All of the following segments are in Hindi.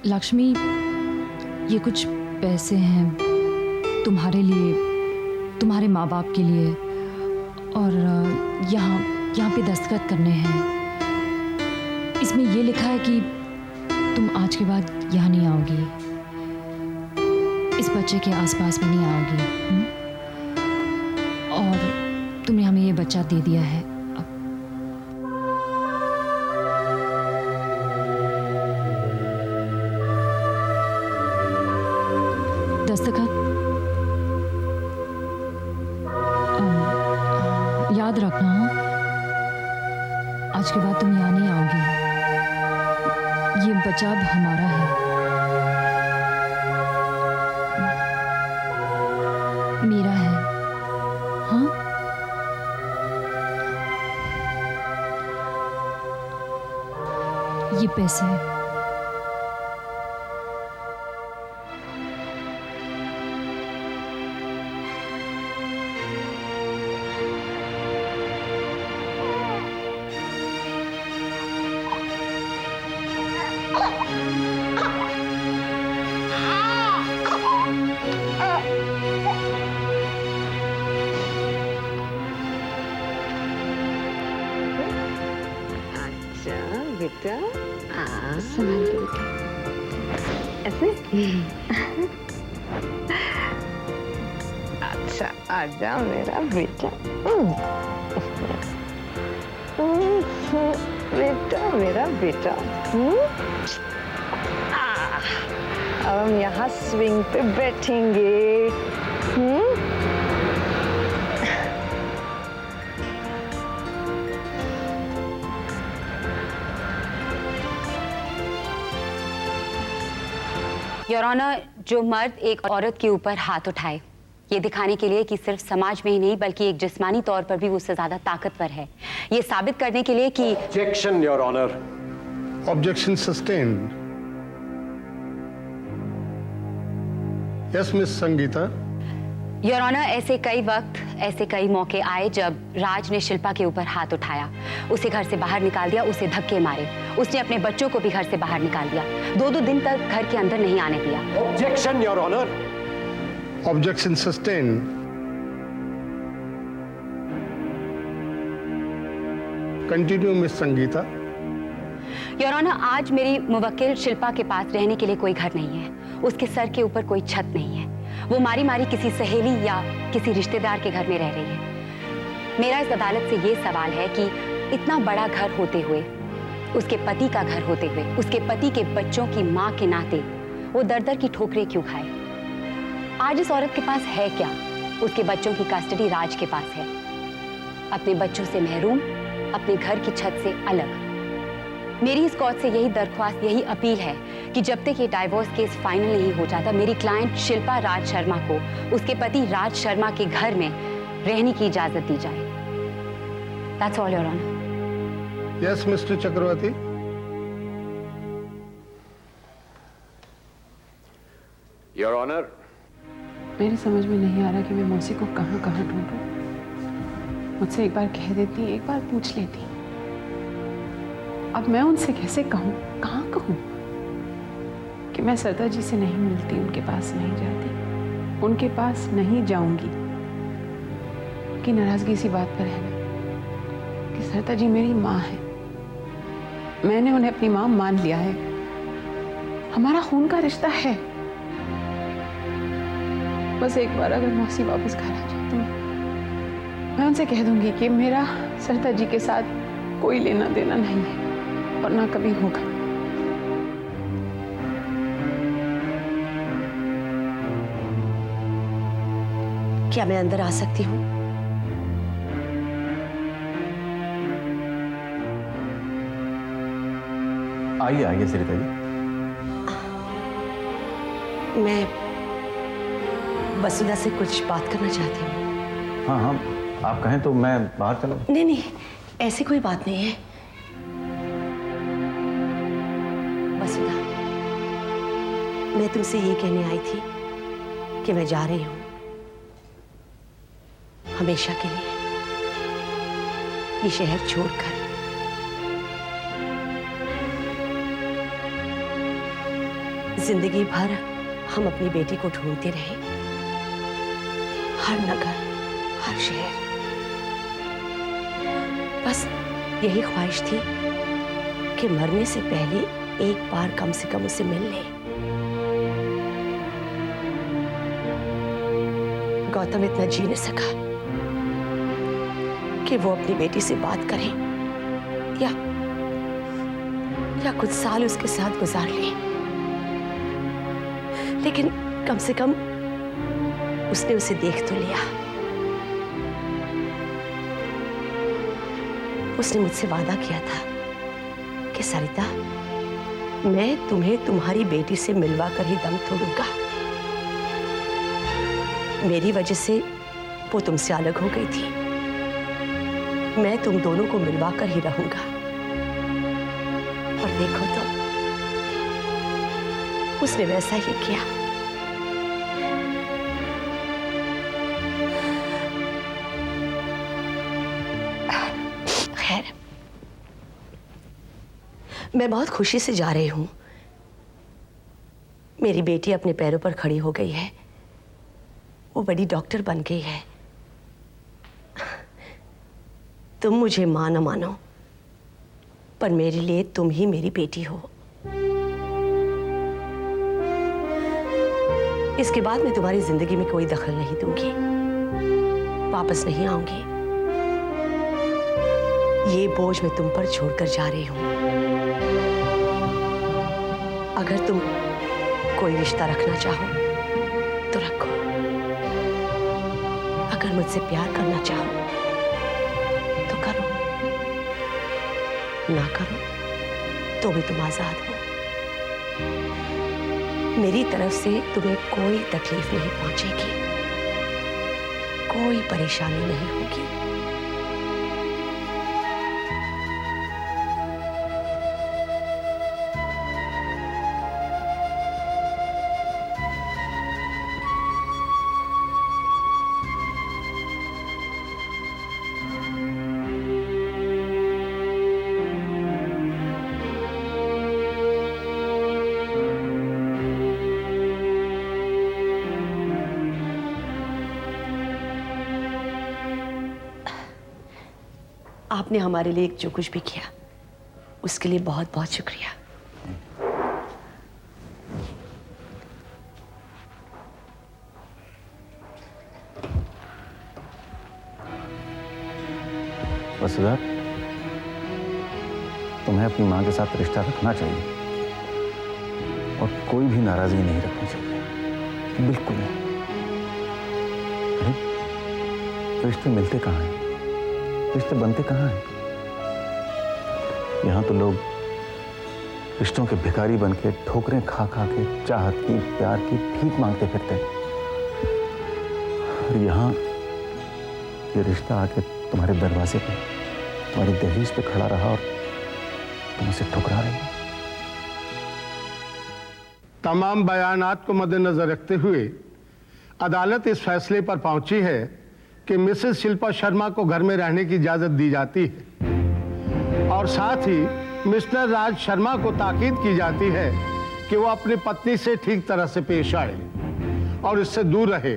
लक्ष्मी, ये कुछ पैसे हैं तुम्हारे लिए, तुम्हारे माँ बाप के लिए, और यहाँ पे दस्तखत करने हैं। इसमें ये लिखा है कि तुम आज के बाद यहाँ नहीं आओगी, इस बच्चे के आसपास भी नहीं आओगी। और तुमने हमें ये बच्चा दे दिया है। दस्तखत याद रखना, आज के बाद तुम यहाँ नहीं आओगी। ये बच्चा अब हमारा है। मेरा है। हाँ, ये पैसे बेटा, संभाल के बेटा, ऐसे। अच्छा, आजा मेरा बेटा। बेटा, मेरा बेटा। अब हम यहाँ स्विंग पे बैठेंगे। योर ऑनर, जो मर्द एक औरत के ऊपर हाथ उठाए, ये दिखाने के लिए कि सिर्फ समाज में ही नहीं बल्कि एक जिस्मानी तौर पर भी उससे ज्यादा ताकतवर है, ये साबित करने के लिए कि objection your honour. Objection sustained. Yes miss Sangeeta. Your honour, ऐसे कई वक्त, ऐसे कई मौके आए जब राज ने शिल्पा के ऊपर हाथ उठाया, उसे घर से बाहर निकाल दिया, उसे धक्के मारे, उसने अपने बच्चों को भी घर से बाहर निकाल दिया, 2-2 दिन तक घर के अंदर नहीं आने दिया। Objection your honour. Objection sustained. Continue miss Sangeeta. Your honour, आज मेरी मुवक्किल शिल्पा के पास रहने के लिए कोई घर नहीं है, उसके सर के ऊपर कोई छत नहीं है, वो मारी मारी किसी सहेली या किसी रिश्तेदार के घर में रह रही है। मेरा इस अदालत से ये सवाल है कि इतना बड़ा घर होते हुए, उसके पति का घर होते हुए, उसके पति के बच्चों की माँ के नाते वो दर-दर की ठोकरें क्यों खाए? आज इस औरत के पास है क्या? उसके बच्चों की कस्टडी राज के पास है, अपने बच्चों से महरूम, अपने घर की छत से अलग। मेरी इस कोर्ट से यही दरख्वास्त, यही अपील है कि जब तक ये डाइवोर्स केस फाइनल नहीं हो जाता, मेरी क्लाइंट शिल्पा राज शर्मा को उसके पति राज शर्मा के घर में रहने की इजाजत दी जाए। That's all, Your Honor. Yes mister Chakraborty. Your honour. मेरी समझ में नहीं आ रहा कि मैं मौसी को कहाँ कहाँ ढूंढूं। मुझसे एक बार कह देती, एक बार पूछ लेती। अब मैं उनसे कैसे कहूँ, कहाँ कहूँ कि मैं सरदा जी से नहीं मिलती, उनके पास नहीं जाती, उनके पास नहीं जाऊंगी। कि नाराजगी इसी बात पर है ना कि सरदा जी मेरी माँ है, मैंने उन्हें अपनी माँ मान लिया है, हमारा खून का रिश्ता है। बस एक बार अगर मौसी वापस घर आ जाए तो मैं उनसे कह दूंगी कि मेरा सरदा जी के साथ कोई लेना देना नहीं है और ना कभी होगा। क्या मैं अंदर आ सकती हूँ? आइए आइए सरिता जी। मैं वसुधा से कुछ बात करना चाहती हूँ। हाँ हाँ, आप कहें तो मैं बाहर चलूं? नहीं नहीं, ऐसी कोई बात नहीं है। वसुधा, मैं तुमसे ये कहने आई थी कि मैं जा रही हूँ हमेशा के लिए ये शहर छोड़कर। जिंदगी भर हम अपनी बेटी को ढूंढते रहे, हर नगर, हर शहर। बस यही ख्वाहिश थी कि मरने से पहले एक बार कम से कम उसे मिल ले। गौतम इतना जी नहीं सका कि वो अपनी बेटी से बात करे या कुछ साल उसके साथ गुजार ले, लेकिन कम से कम उसने उसे देख तो लिया। उसने मुझसे वादा किया था कि सरिता, मैं तुम्हें तुम्हारी बेटी से मिलवा कर ही दम तोड़ूंगा। मेरी वजह से वो तुमसे अलग हो गई थी, मैं तुम दोनों को मिलवा कर ही रहूंगा। और देखो तो उसने वैसा ही किया। खैर, मैं बहुत खुशी से जा रही हूं। मेरी बेटी अपने पैरों पर खड़ी हो गई है, वो बड़ी डॉक्टर बन गई है। तुम मुझे मां न मानो, पर मेरे लिए तुम ही मेरी बेटी हो। इसके बाद मैं तुम्हारी जिंदगी में कोई दखल नहीं दूंगी, वापस नहीं आऊंगी। ये बोझ मैं तुम पर छोड़कर जा रही हूं। अगर तुम कोई रिश्ता रखना चाहो तो रखो, अगर मुझसे प्यार करना चाहो तो करो, ना करो तो भी तुम आजाद हो। मेरी तरफ से तुम्हें कोई तकलीफ नहीं पहुंचेगी, कोई परेशानी नहीं होगी। आपने हमारे लिए जो कुछ भी किया उसके लिए बहुत बहुत शुक्रिया। वसुधा, तुम्हें अपनी मां के साथ रिश्ता रखना चाहिए और कोई भी नाराजगी नहीं रखनी चाहिए, बिल्कुल नहीं। अरे रिश्ते मिलते कहाँ हैं, रिश्ते बनते कहाँ हैं? यहाँ तो लोग रिश्तों के भिखारी बन के ठोकरें खा खा के चाहत की, प्यार की भीख मांगते फिरते हैं। और यहाँ ये रिश्ता आके तुम्हारे दरवाजे पे, तुम्हारी दहलीज पे खड़ा रहा और तुम उसे ठुकरा रही हो। तमाम बयानात को मद्देनजर रखते हुए अदालत इस फैसले पर पहुंची है कि मिसेस शिल्पा शर्मा को घर में रहने की इजाजत दी जाती है और साथ ही मिस्टर राज शर्मा को ताकीद की जाती है कि वो अपनी पत्नी से ठीक तरह से पेश आए और इससे दूर रहे।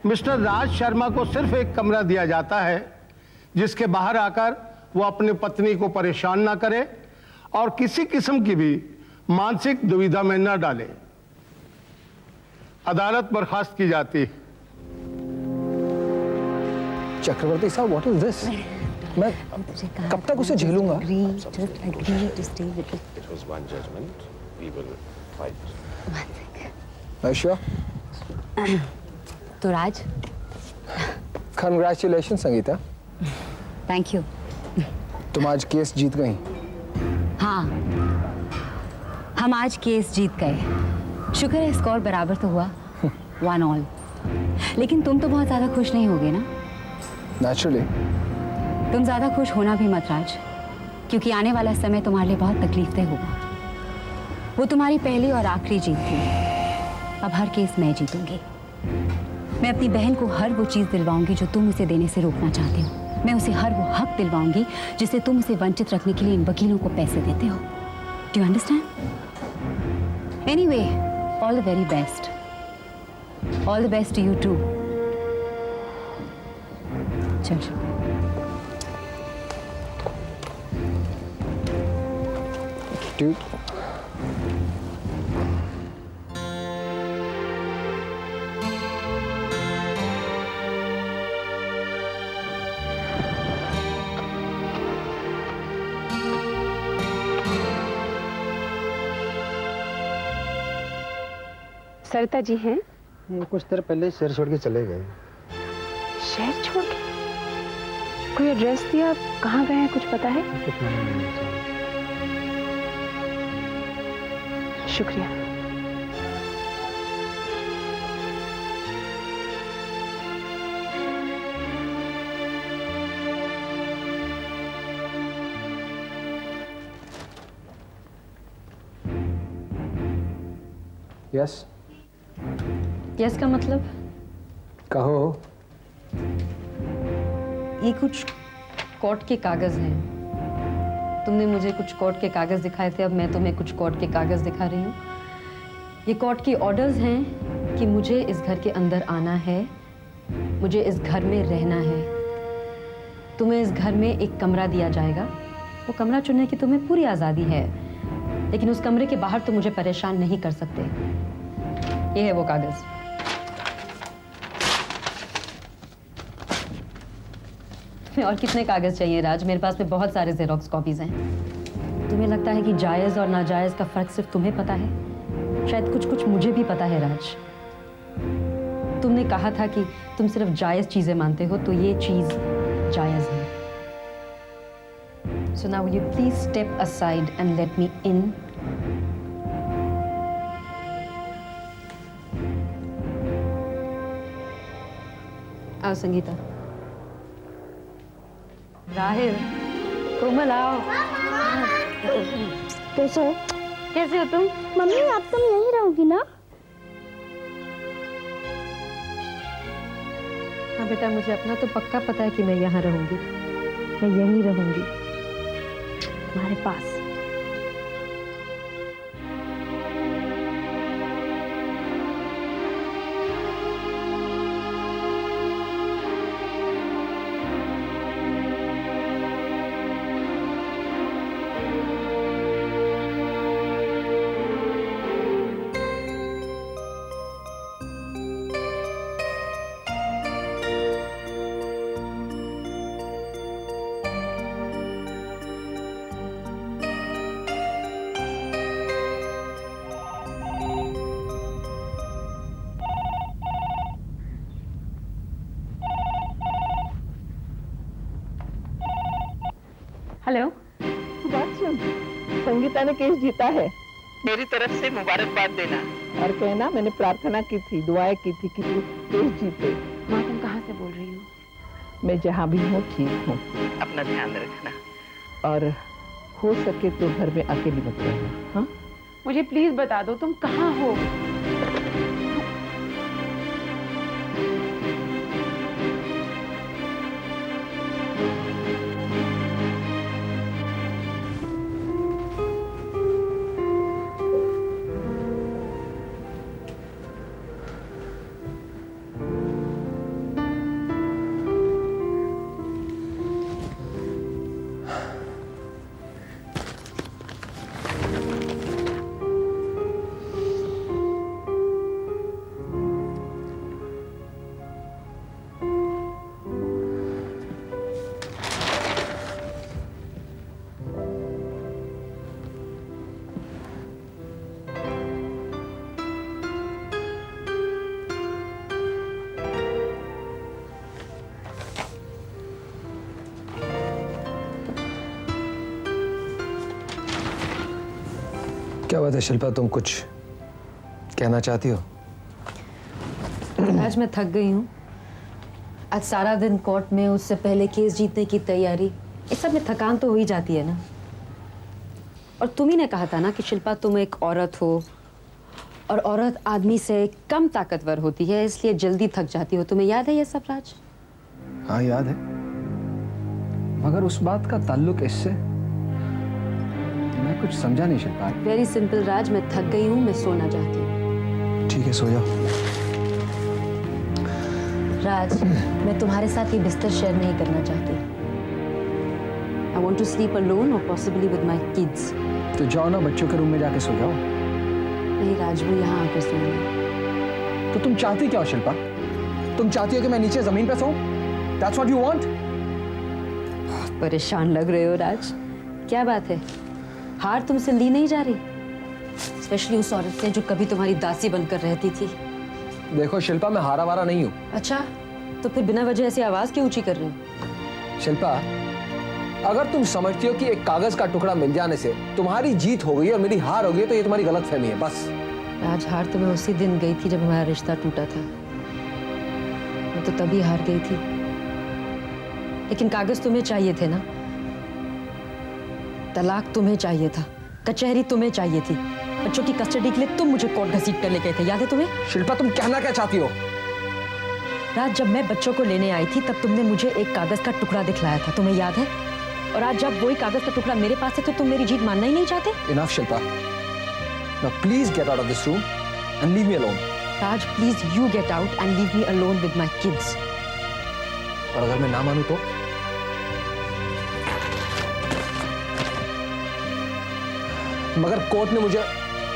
मिस्टर राज शर्मा को सिर्फ एक कमरा दिया जाता है जिसके बाहर आकर वो अपनी पत्नी को परेशान ना करे और किसी किस्म की भी मानसिक दुविधा में न डाले। अदालत बर्खास्त की जाती है। चक्रवर्ती साहब, व्हाट इज दिस? मैं कब तक उसे झेलूंगा? It was one judgment. We will fight. Sure? तो राज, कंग्रेचुलेशन संगीता, थैंक यू। तुम आज केस जीत गई। हाँ, हम आज केस जीत गए। शुक्र है स्कोर बराबर तो हुआ, 1-1। लेकिन तुम तो बहुत ज्यादा खुश नहीं होगे ना? नेचुरली। तुम ज्यादा खुश होना भी मत राज, क्योंकि आने वाला समय तुम्हारे लिए बहुत तकलीफदेह होगा। वो तुम्हारी पहली और आखिरी जीत थी, अब हर केस मैं जीतूंगी। मैं अपनी बहन को हर वो चीज दिलवाऊंगी जो तुम उसे देने से रोकना चाहते हो। मैं उसे हर वो हक दिलवाऊंगी जिससे तुम उसे वंचित रखने के लिए इन वकीलों को पैसे देते हो। Do you understand? Anyway, all the very best. All the best to you too. चल शिल्पा। Dude. सरिता जी हैं? ये कुछ देर पहले शहर छोड़ के चले गए। शहर छोड़ के? कोई एड्रेस दिया? कहाँ गए हैं, कुछ पता है? कुछ मालूम नहीं चला। शुक्रिया। यस यस का मतलब? कहो। ये कुछ कोर्ट के कागज हैं। तुमने मुझे कुछ कोर्ट के कागज दिखाए थे, अब मैं तुम्हें कुछ कोर्ट के कागज दिखा रही हूँ। ये कोर्ट की ऑर्डर्स हैं कि मुझे इस घर के अंदर आना है, मुझे इस घर में रहना है। तुम्हें इस घर में एक कमरा दिया जाएगा। वो कमरा चुनने की तुम्हें पूरी आज़ादी है, लेकिन उस कमरे के बाहर तुम मुझे परेशान नहीं कर सकते। ये है वो कागज। और कितने कागज चाहिए राज? मेरे पास में बहुत सारे जेरोक्स कॉपीज हैं। तुम्हें लगता है कि जायज़ और नाजायज़ का फर्क सिर्फ तुम्हें पता है? शायद कुछ कुछ मुझे भी पता है राज। तुमने कहा था कि तुम सिर्फ जायज़ चीजें मानते हो, तो ये चीज जायज़ है। So now will you please step aside and let me in? आओ संगीता। राहिल, कोमल आओ। कैसे हो? कैसे हो तुम? मम्मी आप तुम यहीं रहोगी ना? हाँ बेटा, मुझे अपना तो पक्का पता है कि मैं यहाँ रहूंगी। मैं यहीं रहूंगी, तुम्हारे पास। हेलो। बात सुन, संगीता ने केस जीता है। मेरी तरफ से मुबारकबाद देना और कहना मैंने प्रार्थना की थी, दुआएं की थी कि तू केस जीते। माँ, तुम कहाँ से बोल रही हो? मैं जहाँ भी हूँ ठीक हूँ, अपना ध्यान रखना और हो सके तो घर में अकेली मत रहना। हाँ, मुझे प्लीज बता दो तुम कहाँ हो। क्या बात है शिल्पा, तुम कुछ कहना चाहती हो? आज मैं थक गई हूँ। आज सारा दिन कोर्ट में, उससे पहले केस जीतने की तैयारी, इस सब में थकान तो हो ही जाती है ना। और तुम ही ने कहा था ना कि शिल्पा तुम एक औरत हो और औरत आदमी से कम ताकतवर होती है, इसलिए जल्दी थक जाती हो। तुम्हें याद है ये सब राज? हाँ याद है, मगर उस बात का ताल्लुक इससे, मैं कुछ समझा नहीं शिल्पा। वेरी सिंपल राज, मैं थक गई हूँ, मैं सोना चाहती हूँ। ठीक है, सो जाओ। राज, मैं तुम्हारे साथ ये बिस्तर शेयर नहीं करना चाहती। I want to sleep alone or possibly with my kids. तो जाओ ना, बच्चों के रूम में जाके सो जाओ। नहीं राज, वो यहाँ आकर सोएंगे। तो तुम चाहती क्या हो शिल्पा? तुम चाहती हो कि मैं नीचे जमीन पे सोऊं? That's what you want? परेशान लग रहे हो राज, क्या बात है? हार तुमसे ली नहीं जा रही, स्पेशली उस औरत से जो कभी तुम्हारी दासी बनकर रहती थी। देखो शिल्पा, मैं हारा वारा नहीं हूँ। अच्छा, तो फिर बिना वजह ऐसी आवाज क्यों ऊंची कर रहे हो? शिल्पा, अगर तुम समझती हो कि एक कागज का टुकड़ा मिल जाने से तुम्हारी जीत हो गई और मेरी हार हो गई, तो ये तुम्हारी गलतफहमी है बस। आज हार तो मैं उसी दिन गई थी जब हमारा रिश्ता टूटा था। मैं तो तभी हार गई थी, लेकिन कागज तुम्हें चाहिए थे ना। तलाक तुम्हें चाहिए था, कचहरी तुम्हें चाहिए थी, बच्चों की कस्टडी के लिए तुम मुझे कोर्ट घसीट कर ले गए थे, याद है तुम्हें? शिल्पा, तुम कहना क्या चाहती हो? राज, जब मैं बच्चों को लेने आई थी तब तुमने मुझे एक कागज का टुकड़ा दिखलाया था, तुम्हें याद है? और आज जब वही कागज का टुकड़ा मेरे पास है तो तुम मेरी जीत मानना ही नहीं चाहते? Enough Shilpa, now please get out of this room and leave me alone. Raj, please you get out and leave me alone with my kids. और अगर मैं ना मानूं तो? मगर कोर्ट ने मुझे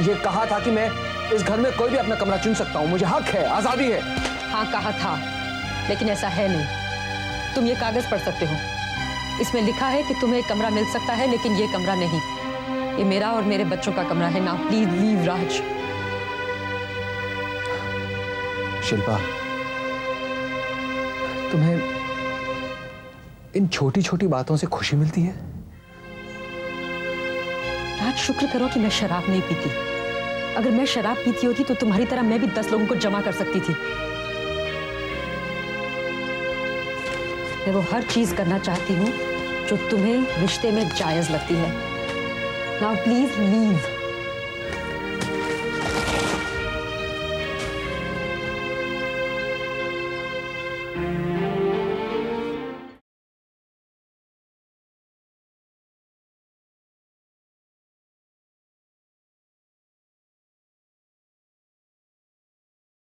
ये कहा था कि मैं इस घर में कोई भी अपना कमरा चुन सकता हूं, मुझे हक है, आजादी है। हाँ कहा था, लेकिन ऐसा है नहीं। तुम ये कागज पढ़ सकते हो, इसमें लिखा है कि तुम्हें एक कमरा मिल सकता है, लेकिन ये कमरा नहीं। ये मेरा और मेरे बच्चों का कमरा है ना। प्लीज लीव राज। शिल्पा, तुम्हें इन छोटी छोटी बातों से खुशी मिलती है? राज, शुक्र करो कि मैं शराब नहीं पीती। अगर मैं शराब पीती होती तो तुम्हारी तरह मैं भी 10 लोगों को जमा कर सकती थी। मैं वो हर चीज करना चाहती हूँ जो तुम्हें रिश्ते में जायज लगती है। Now please leave.